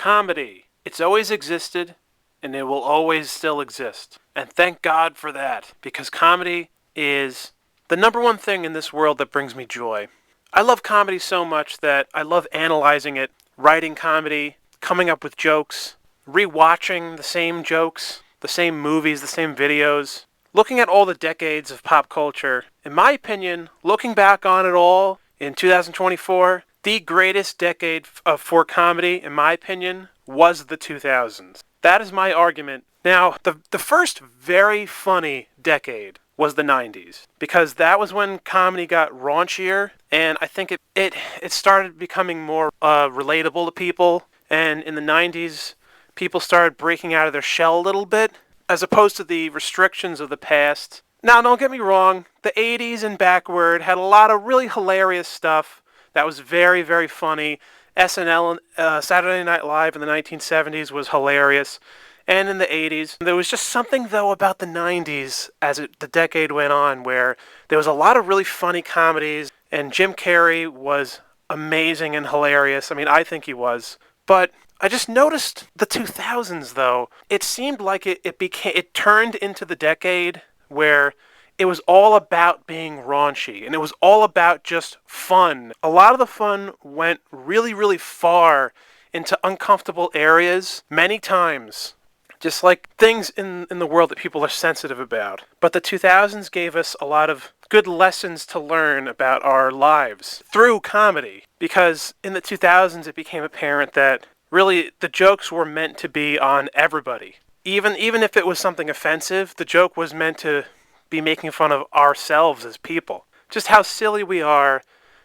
Comedy. It's always existed, and it will always still exist. And thank God for that, because comedy is the number one thing in this world that brings me joy. I love comedy so much that I love analyzing it, writing comedy, coming up with jokes, rewatching the same jokes, the same movies, the same videos, looking at all the decades of pop culture. In my opinion, looking back on it all in 2024, the greatest decade for comedy, in my opinion, was the 2000s. That is my argument. Now, the first very funny decade was the 90s, because that was when comedy got raunchier, and I think it started becoming more relatable to people, and in the 90s, people started breaking out of their shell a little bit, as opposed to the restrictions of the past. Now, don't get me wrong, the 80s and backward had a lot of really hilarious stuff that was very, very funny. SNL, Saturday Night Live in the 1970s was hilarious. And in the 80s, there was just something, though, about the 90s as the decade went on, where there was a lot of really funny comedies, and Jim Carrey was amazing and hilarious. I mean, I think he was. But I just noticed the 2000s, though. It seemed like it turned into the decade where it was all about being raunchy, and it was all about just fun. A lot of the fun went really, really far into uncomfortable areas many times, just like things in the world that people are sensitive about. But the 2000s gave us a lot of good lessons to learn about our lives through comedy, because in the 2000s it became apparent that really the jokes were meant to be on everybody. Even if it was something offensive, the joke was meant to be making fun of ourselves as people. Just how silly we are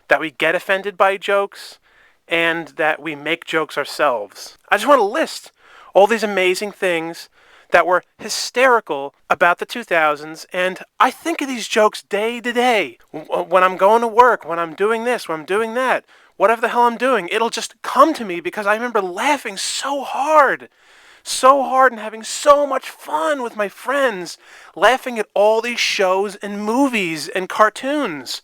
that we get offended by jokes and that we make jokes ourselves. I just want to list all these amazing things that were hysterical about the 2000s, and I think of these jokes day to day. When I'm going to work, when I'm doing this, when I'm doing that, whatever the hell I'm doing, it'll just come to me because I remember laughing so hard and having so much fun with my friends, laughing at all these shows and movies and cartoons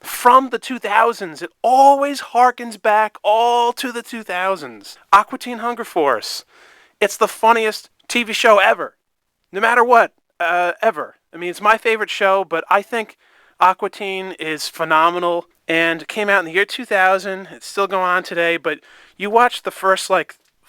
from the 2000s. It always harkens back all to the 2000s. Aqua Teen Hunger Force. It's the funniest TV show ever. No matter what, ever. I mean, it's my favorite show, but I think Aqua Teen is phenomenal, and it came out in the year 2000. It's still going on today, but you watch the first,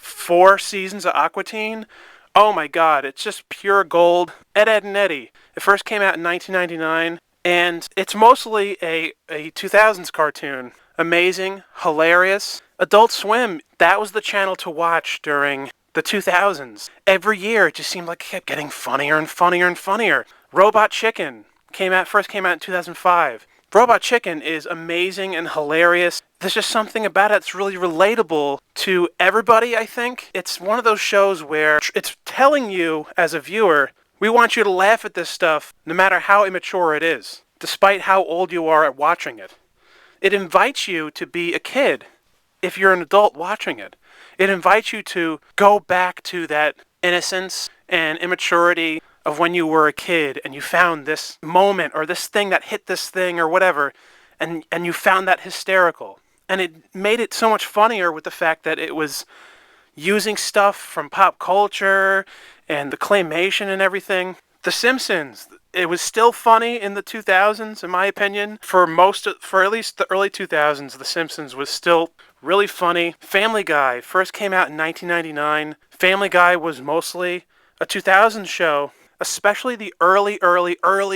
4 seasons of Aqua Teen. Oh my God, it's just pure gold. Ed, and Eddie. It first came out in 1999, and it's mostly a 2000s cartoon. Amazing, hilarious. Adult Swim, that was the channel to watch during the 2000s. Every year, it just seemed like it kept getting funnier and funnier and funnier. Robot Chicken first came out in 2005. Robot Chicken is amazing and hilarious. There's just something about it that's really relatable to everybody, I think. It's one of those shows where it's telling you, as a viewer, we want you to laugh at this stuff no matter how immature it is, despite how old you are at watching it. It invites you to be a kid if you're an adult watching it. It invites you to go back to that innocence and immaturity of when you were a kid and you found this moment or this thing that hit this thing or whatever, and you found that hysterical. And it made it so much funnier with the fact that it was using stuff from pop culture and the claymation and everything. The Simpsons, it was still funny in the 2000s, in my opinion. For at least the early 2000s, The Simpsons was still really funny. Family Guy first came out in 1999. Family Guy was mostly a 2000s show, especially the early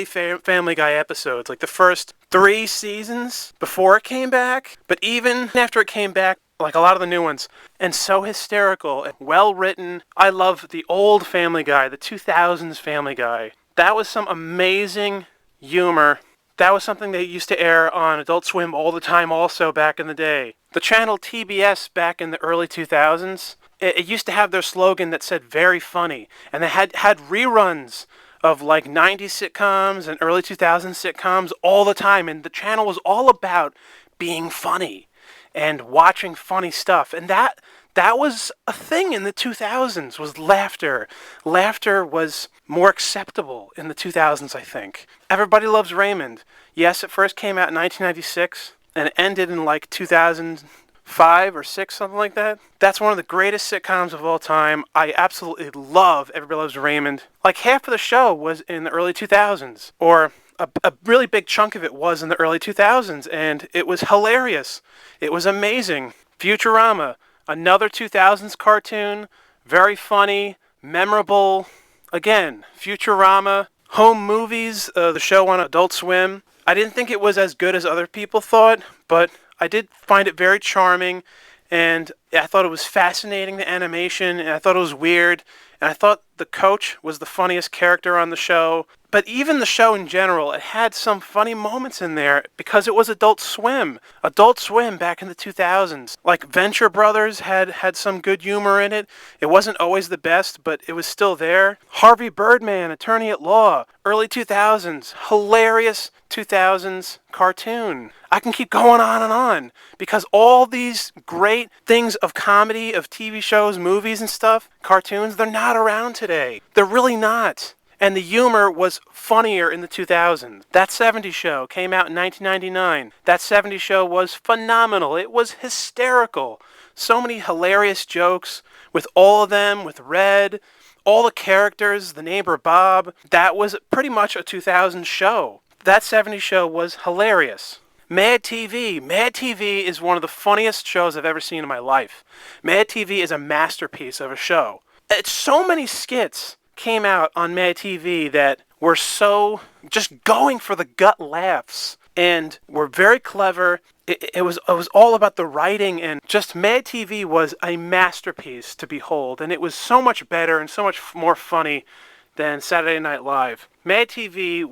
Family Guy episodes, like the first 3 seasons before it came back, but even after it came back, like a lot of the new ones, and so hysterical and well written. I love the old Family Guy, the 2000s Family Guy. That was some amazing humor. That was something that used to air on Adult Swim all the time also back in the day. The channel TBS back in the early 2000s, it used to have their slogan that said "very funny," and they had reruns of 90s sitcoms and early 2000s sitcoms all the time, and the channel was all about being funny and watching funny stuff. And that was a thing in the 2000s, was laughter. Laughter was more acceptable in the 2000s, I think. Everybody Loves Raymond. Yes, it first came out in 1996 and it ended in 2000, 5 or 6, something like that. That's one of the greatest sitcoms of all time. I absolutely love Everybody Loves Raymond. Like half of the show was in the early 2000s, or a really big chunk of it was in the early 2000s, and it was hilarious. It was amazing. Futurama, another 2000s cartoon, very funny, memorable. Again, Futurama, Home Movies, the show on Adult Swim. I didn't think it was as good as other people thought, but I did find it very charming, and I thought it was fascinating, the animation, and I thought it was weird, and I thought the coach was the funniest character on the show. But even the show in general, it had some funny moments in there because it was Adult Swim. Adult Swim back in the 2000s. Like Venture Brothers had some good humor in it. It wasn't always the best, but it was still there. Harvey Birdman, Attorney at Law, early 2000s. Hilarious 2000s cartoon. I can keep going on because all these great things of comedy, of TV shows, movies and stuff, cartoons, they're not around today. They're really not. And the humor was funnier in the 2000s. That 70s Show came out in 1999. That 70s Show was phenomenal. It was hysterical. So many hilarious jokes with all of them, with Red, all the characters, the neighbor Bob. That was pretty much a 2000s show. That 70s Show was hilarious. Mad TV. Mad TV is one of the funniest shows I've ever seen in my life. Mad TV is a masterpiece of a show. It's so many skits came out on Mad TV that were so just going for the gut laughs and were very clever. It was all about the writing, and just Mad TV was a masterpiece to behold, and it was so much better and so much more funny than Saturday Night Live. Mad TV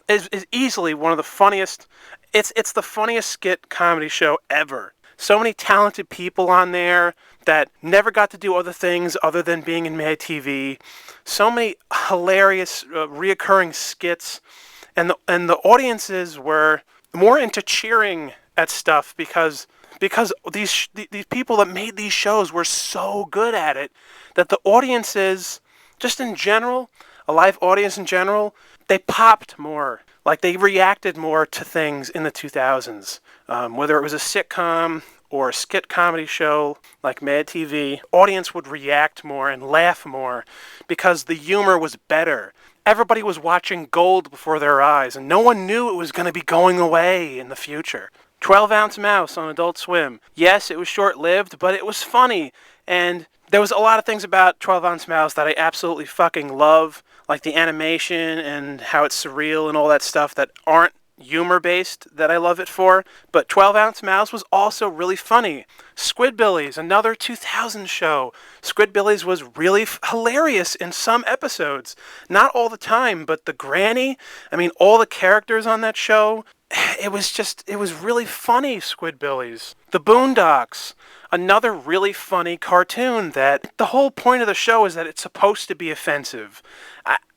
is easily one of the funniest. It's the funniest skit comedy show ever. So many talented people on there that never got to do other things other than being in Mad TV. So many hilarious reoccurring skits, and the audiences were more into cheering at stuff because these people that made these shows were so good at it that the audiences, just in general, a live audience in general, they popped more. Like they reacted more to things in the 2000s. Whether it was a sitcom or a skit comedy show like Mad TV, audience would react more and laugh more because the humor was better. Everybody was watching gold before their eyes, and no one knew it was going to be going away in the future. 12-Ounce Mouse on Adult Swim. Yes, it was short-lived, but it was funny, and there was a lot of things about 12-Ounce Mouse that I absolutely fucking love, like the animation and how it's surreal and all that stuff that aren't humor-based that I love it for. But 12-Ounce Mouse was also really funny. Squidbillies, another 2000 show. Squidbillies was really hilarious in some episodes. Not all the time, but the granny, all the characters on that show, it was really funny, Squidbillies. The Boondocks, another really funny cartoon that the whole point of the show is that it's supposed to be offensive.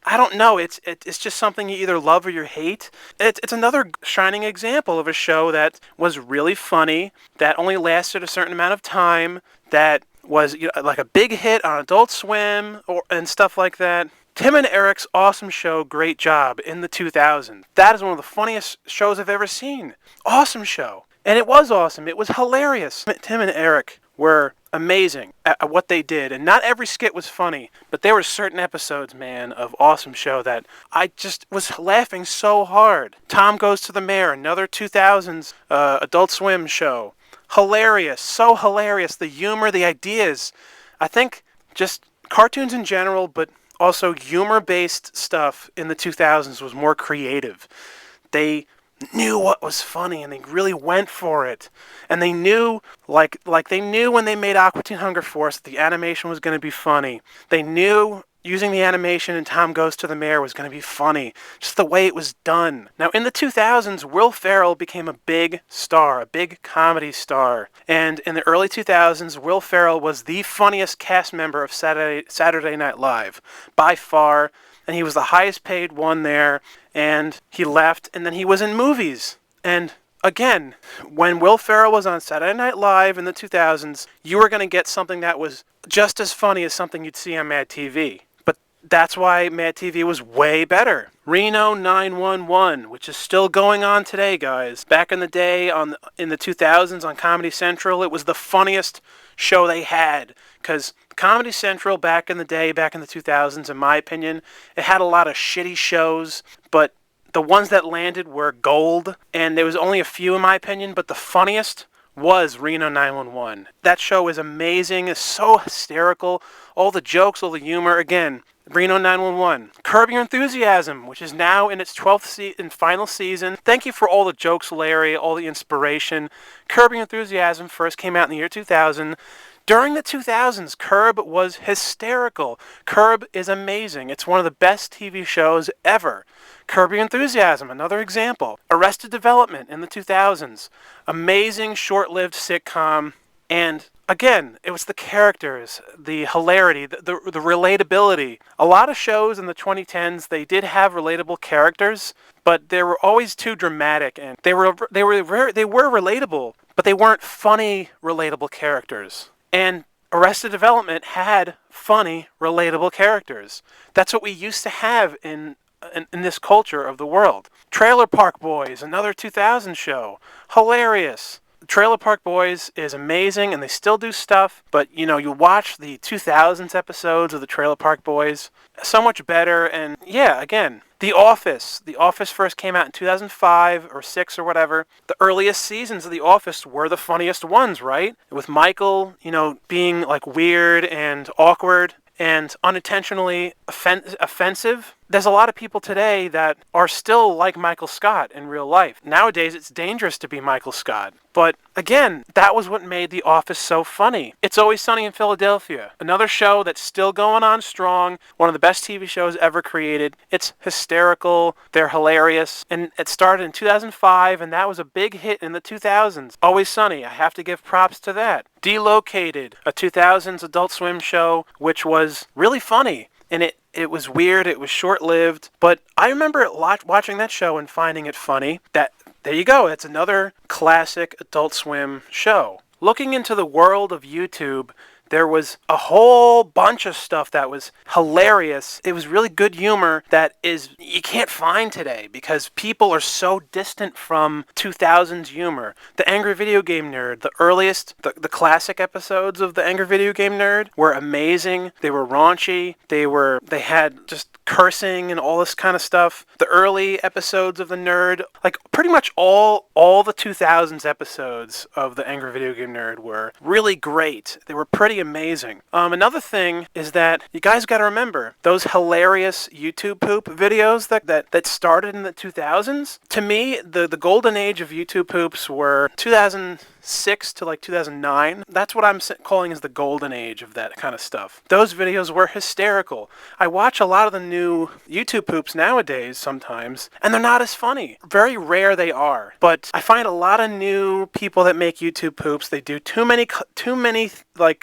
I don't know, it's just something you either love or you hate. It's another shining example of a show that was really funny, that only lasted a certain amount of time, that was like a big hit on Adult Swim and stuff like that. Tim and Eric's Awesome Show, Great Job in the 2000s. That is one of the funniest shows I've ever seen. Awesome show. And it was awesome. It was hilarious. Tim and Eric were amazing at what they did. And not every skit was funny, but there were certain episodes, man, of Awesome Show that I just was laughing so hard. Tom Goes to the Mayor, another 2000s Adult Swim show. Hilarious. So hilarious. The humor, the ideas. I think just cartoons in general, but also humor-based stuff in the 2000s was more creative. They knew what was funny, and they really went for it. And they knew, like they knew when they made Aqua Teen Hunger Force, the animation was going to be funny. They knew using the animation in Tom Goes to the Mayor was going to be funny. Just the way it was done. Now, in the 2000s, Will Ferrell became a big star, a big comedy star. And in the early 2000s, Will Ferrell was the funniest cast member of Saturday Night Live, by far. And he was the highest paid one there. And he left, and then he was in movies. And again, when Will Ferrell was on Saturday Night Live in the 2000s, you were going to get something that was just as funny as something you'd see on Mad TV. But That's why Mad TV was way better. Reno 911, which is still going on today, guys. Back in the day, in the 2000s on Comedy Central, it was the funniest show they had. Because Comedy Central back in the day, back in the 2000s, in my opinion, it had a lot of shitty shows, but the ones that landed were gold, and there was only a few in my opinion, but the funniest was Reno 911. That show is amazing. It's so hysterical. All the jokes, all the humor. Again, Reno 911. Curb Your Enthusiasm, which is now in its 12th and final season. Thank you for all the jokes, Larry, all the inspiration. Curb Your Enthusiasm first came out in the year 2000. During the 2000s, Curb was hysterical. Curb is amazing. It's one of the best TV shows ever. Curb Your Enthusiasm, another example. Arrested Development in the 2000s. Amazing short-lived sitcom. And again, it was the characters, the hilarity, the relatability. A lot of shows in the 2010s, they did have relatable characters, but they were always too dramatic, and they were relatable, but they weren't funny, relatable characters. And Arrested Development had funny, relatable characters. That's what we used to have in this culture of the world. Trailer Park Boys, another 2000 show. Hilarious. Trailer Park Boys is amazing, and they still do stuff, but, you watch the 2000s episodes of the Trailer Park Boys, so much better, and, yeah, again, The Office. The Office first came out in 2005 or 6 or whatever. The earliest seasons of The Office were the funniest ones, right? With Michael, being, weird and awkward and unintentionally offensive. There's a lot of people today that are still like Michael Scott in real life. Nowadays, it's dangerous to be Michael Scott. But again, that was what made The Office so funny. It's Always Sunny in Philadelphia. Another show that's still going on strong. One of the best TV shows ever created. It's hysterical. They're hilarious. And it started in 2005, and that was a big hit in the 2000s. Always Sunny. I have to give props to that. Delocated, a 2000s Adult Swim show, which was really funny. And it was weird, it was short-lived, but I remember watching that show and finding it funny. There you go, that's another classic Adult Swim show. Looking into the world of YouTube, there was a whole bunch of stuff that was hilarious. It was really good humor that you can't find today because people are so distant from 2000s humor. The Angry Video Game Nerd, the classic episodes of The Angry Video Game Nerd were amazing. They were raunchy. They had just cursing and all this kind of stuff. The early episodes of The Nerd, pretty much all the 2000s episodes of The Angry Video Game Nerd were really great. They were pretty amazing. Another thing is that you guys got to remember those hilarious YouTube poop videos that started in the 2000s. To me, the golden age of YouTube poops were 2006 to 2009. That's what I'm calling as the golden age of that kind of stuff. Those videos were hysterical. I watch a lot of the new YouTube poops nowadays sometimes, and they're not as funny. Very rare they are. But I find a lot of new people that make YouTube poops, they do too many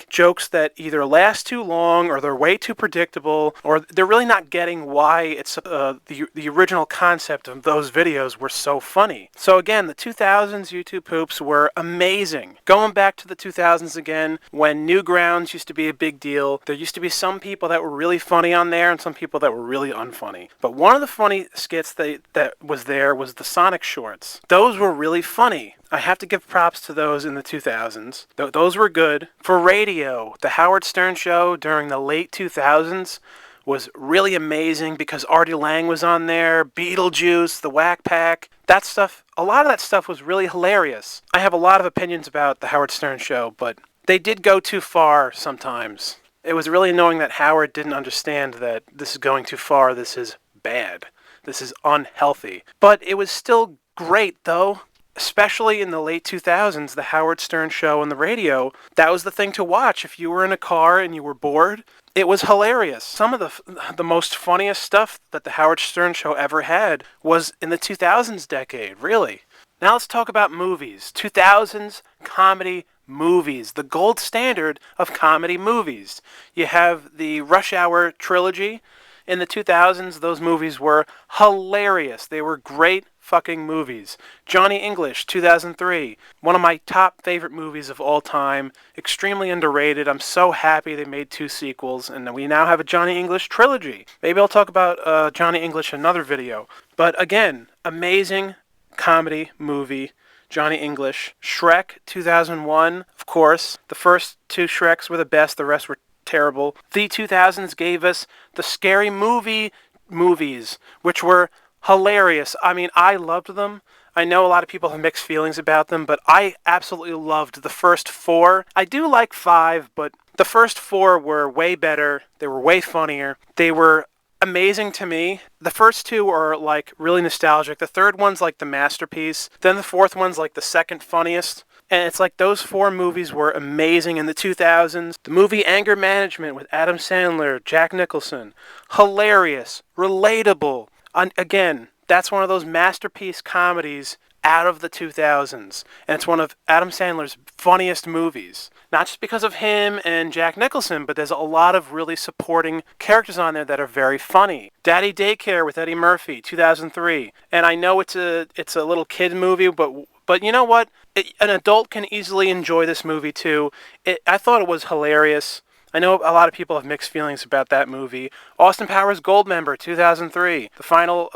jokes that either last too long or they're way too predictable or they're really not getting why it's the original concept of those videos were so funny. So again, the 2000s YouTube poops were amazing. Going back to the 2000s again, when Newgrounds used to be a big deal, there used to be some people that were really funny on there and some people that were really unfunny. But one of the funny skits that was there was the Sonic shorts. Those were really funny. I have to give props to those in the 2000s. Those were good. For radio, the Howard Stern Show during the late 2000s was really amazing because Artie Lang was on there, Beetlejuice, the Whack Pack. That stuff, a lot of that stuff was really hilarious. I have a lot of opinions about the Howard Stern Show, but they did go too far sometimes. It was really annoying that Howard didn't understand that this is going too far, this is bad, this is unhealthy. But it was still great, though. Especially in the late 2000s, the Howard Stern Show on the radio, that was the thing to watch. If you were in a car and you were bored, it was hilarious. Some of the most funniest stuff that the Howard Stern Show ever had was in the 2000s decade, really. Now let's talk about movies. 2000s comedy movies, the gold standard of comedy movies. You have the Rush Hour trilogy. In the 2000s, those movies were hilarious. They were great, fucking movies. Johnny English, 2003. One of my top favorite movies of all time. Extremely underrated. I'm so happy they made 2 sequels, and we now have a Johnny English trilogy. Maybe I'll talk about Johnny English in another video. But again, amazing comedy movie. Johnny English. Shrek, 2001, of course. The first 2 Shreks were the best, the rest were terrible. The 2000s gave us the scary movies, which were hilarious. I mean, I loved them. I know a lot of people have mixed feelings about them, but I absolutely loved the first 4. I do like 5, but the first 4 were way better. They were way funnier. They were amazing to me. The first 2 are like really nostalgic. The third one's like the masterpiece. Then the fourth one's like the second funniest. And it's like those 4 movies were amazing in the 2000s. The movie Anger Management with Adam Sandler, Jack Nicholson. Hilarious. Relatable. Again, that's one of those masterpiece comedies out of the 2000s. And it's one of Adam Sandler's funniest movies. Not just because of him and Jack Nicholson, but there's a lot of really supporting characters on there that are very funny. Daddy Daycare with Eddie Murphy, 2003. And I know it's a little kid movie, but you know what? An adult can easily enjoy this movie too. I thought it was hilarious. I know a lot of people have mixed feelings about that movie. Austin Powers Goldmember, 2003. The final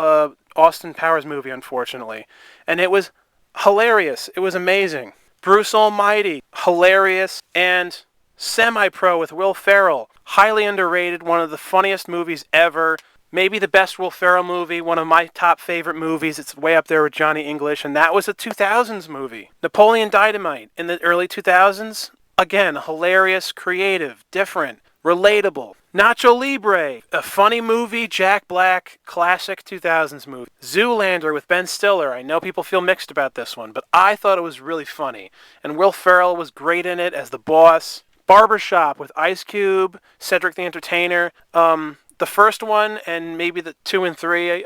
Austin Powers movie, unfortunately. And it was hilarious. It was amazing. Bruce Almighty, hilarious. And Semi-Pro with Will Ferrell, highly underrated, one of the funniest movies ever. Maybe the best Will Ferrell movie, one of my top favorite movies. It's way up there with Johnny English, and that was a 2000s movie. Napoleon Dynamite in the early 2000s. Again, hilarious, creative, different, relatable. Nacho Libre, a funny movie, Jack Black, classic 2000s movie. Zoolander with Ben Stiller. I know people feel mixed about this one, but I thought it was really funny. And Will Ferrell was great in it as the boss. Barbershop with Ice Cube, Cedric the Entertainer. The first one and maybe the 2 and 3,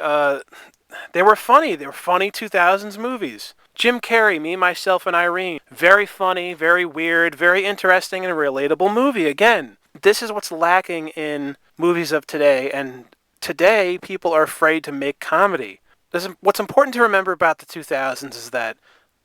they were funny. They were funny 2000s movies. Jim Carrey, Me, Myself, and Irene. Very funny, very weird, very interesting, and a relatable movie. Again, this is what's lacking in movies of today, and today people are afraid to make comedy. What's important to remember about the 2000s is that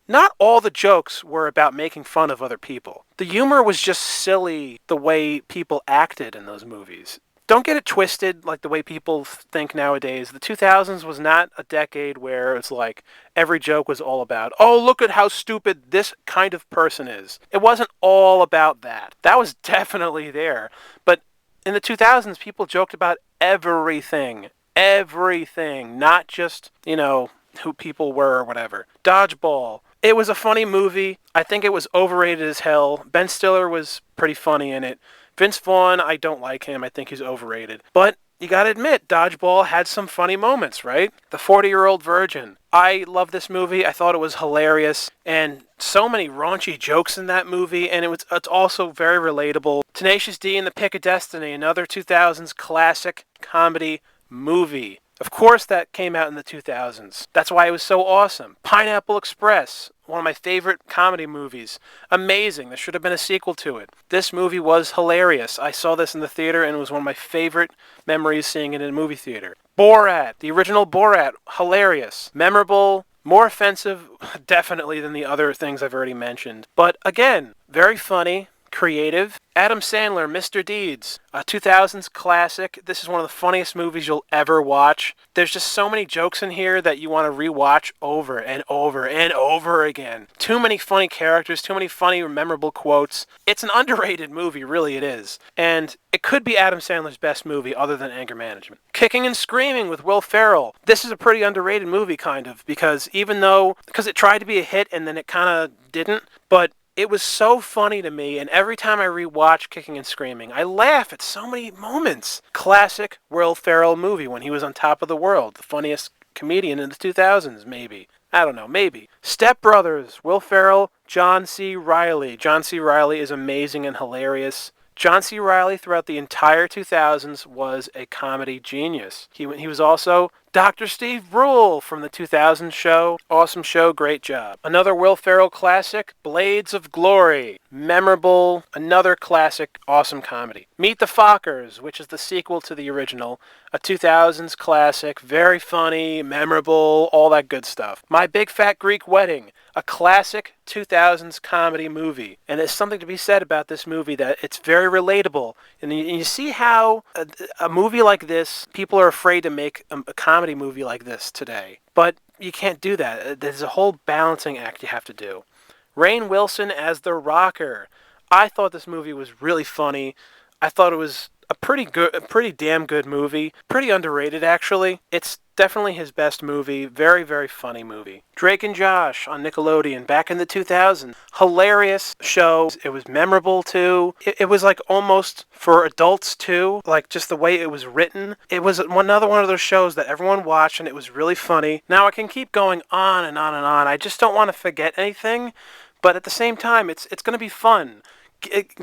not all the jokes were about making fun of other people. The humor was just silly the way people acted in those movies. Don't get it twisted like the way people think nowadays. The 2000s was not a decade where it's like every joke was all about, oh, look at how stupid this kind of person is. It wasn't all about that. That was definitely there. But in the 2000s, people joked about everything. Everything. Not just, who people were or whatever. Dodgeball. It was a funny movie. I think it was overrated as hell. Ben Stiller was pretty funny in it. Vince Vaughn, I don't like him. I think he's overrated. But you gotta admit, Dodgeball had some funny moments, right? The 40-Year-Old Virgin. I love this movie. I thought it was hilarious. And so many raunchy jokes in that movie. And it's also very relatable. Tenacious D and the Pick of Destiny, another 2000s classic comedy movie. Of course that came out in the 2000s. That's why it was so awesome. Pineapple Express, one of my favorite comedy movies. Amazing. There should have been a sequel to it. This movie was hilarious. I saw this in the theater and it was one of my favorite memories seeing it in a movie theater. Borat, the original Borat, hilarious. Memorable, more offensive definitely than the other things I've already mentioned. But again, very funny. Creative. Adam Sandler, Mr. Deeds, a 2000s classic. This is one of the funniest movies you'll ever watch. There's just so many jokes in here that you want to rewatch over and over and over again. Too many funny characters, too many funny, memorable quotes. It's an underrated movie, really it is. And it could be Adam Sandler's best movie other than Anger Management. Kicking and Screaming with Will Ferrell. This is a pretty underrated movie, kind of, because it tried to be a hit and then it kind of didn't, but it was so funny to me, and every time I rewatch Kicking and Screaming, I laugh at so many moments. Classic Will Ferrell movie when he was on top of the world. The funniest comedian in the 2000s, maybe. I don't know, maybe. Step Brothers, Will Ferrell, John C. Reilly. John C. Reilly is amazing and hilarious. John C. Reilly throughout the entire 2000s was a comedy genius. He was also Dr. Steve Brule from the 2000 show. Awesome show, great job. Another Will Ferrell classic, Blades of Glory. Memorable, another classic, awesome comedy. Meet the Fockers, which is the sequel to the original. A 2000s classic, very funny, memorable, all that good stuff. My Big Fat Greek Wedding, a classic 2000s comedy movie. And there's something to be said about this movie that it's very relatable. And you see how a movie like this, people are afraid to make a comedy movie like this today. But you can't do that. There's a whole balancing act you have to do. Rainn Wilson as the Rocker. I thought this movie was really funny. I thought it was a pretty damn good movie. Pretty underrated, actually. It's definitely his best movie. Very, very funny movie. Drake and Josh on Nickelodeon back in the 2000s. Hilarious show. It was memorable, too. It was like almost for adults, too. Like just the way it was written. It was another one of those shows that everyone watched, and it was really funny. Now, I can keep going on and on and on. I just don't want to forget anything. But at the same time, it's going to be fun.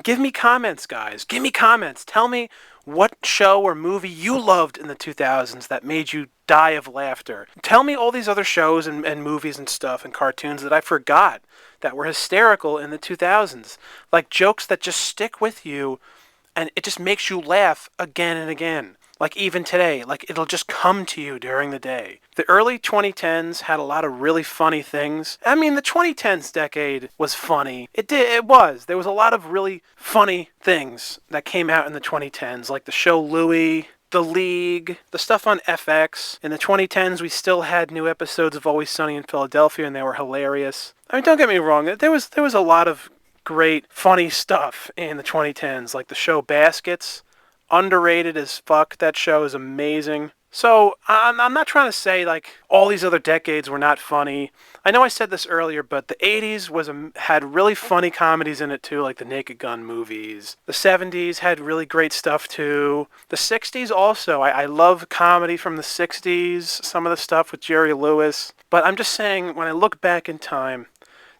Give me comments, guys. Give me comments. Tell me what show or movie you loved in the 2000s that made you die of laughter. Tell me all these other shows and movies and stuff and cartoons that I forgot that were hysterical in the 2000s. Like jokes that just stick with you and it just makes you laugh again and again. Like even today, like it'll just come to you during the day. The early 2010s had a lot of really funny things. I mean, the 2010s decade was funny. It was. There was a lot of really funny things that came out in the 2010s, like the show Louie, The League, the stuff on FX. In the 2010s, we still had new episodes of Always Sunny in Philadelphia, and they were hilarious. I mean, don't get me wrong. There was a lot of great, funny stuff in the 2010s, like the show Baskets. Underrated as fuck. That show is amazing. So, I'm not trying to say, like, all these other decades were not funny. I know I said this earlier, but the 80s had really funny comedies in it, too, like the Naked Gun movies. The 70s had really great stuff, too. The 60s also. I love comedy from the 60s, some of the stuff with Jerry Lewis. But I'm just saying, when I look back in time,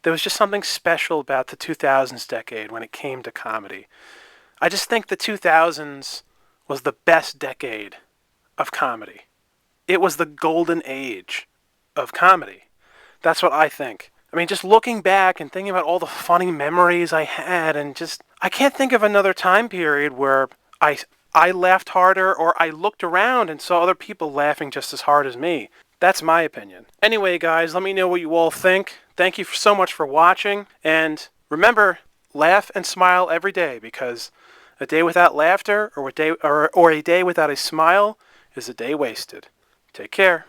there was just something special about the 2000s decade when it came to comedy. I just think the 2000s was the best decade of comedy. It was the golden age of comedy. That's what I think. I mean, just looking back and thinking about all the funny memories I had and just, I can't think of another time period where I laughed harder or I looked around and saw other people laughing just as hard as me. That's my opinion. Anyway, guys, let me know what you all think. Thank you so much for watching. And remember, laugh and smile every day because a day without laughter or a day without a smile is a day wasted. Take care.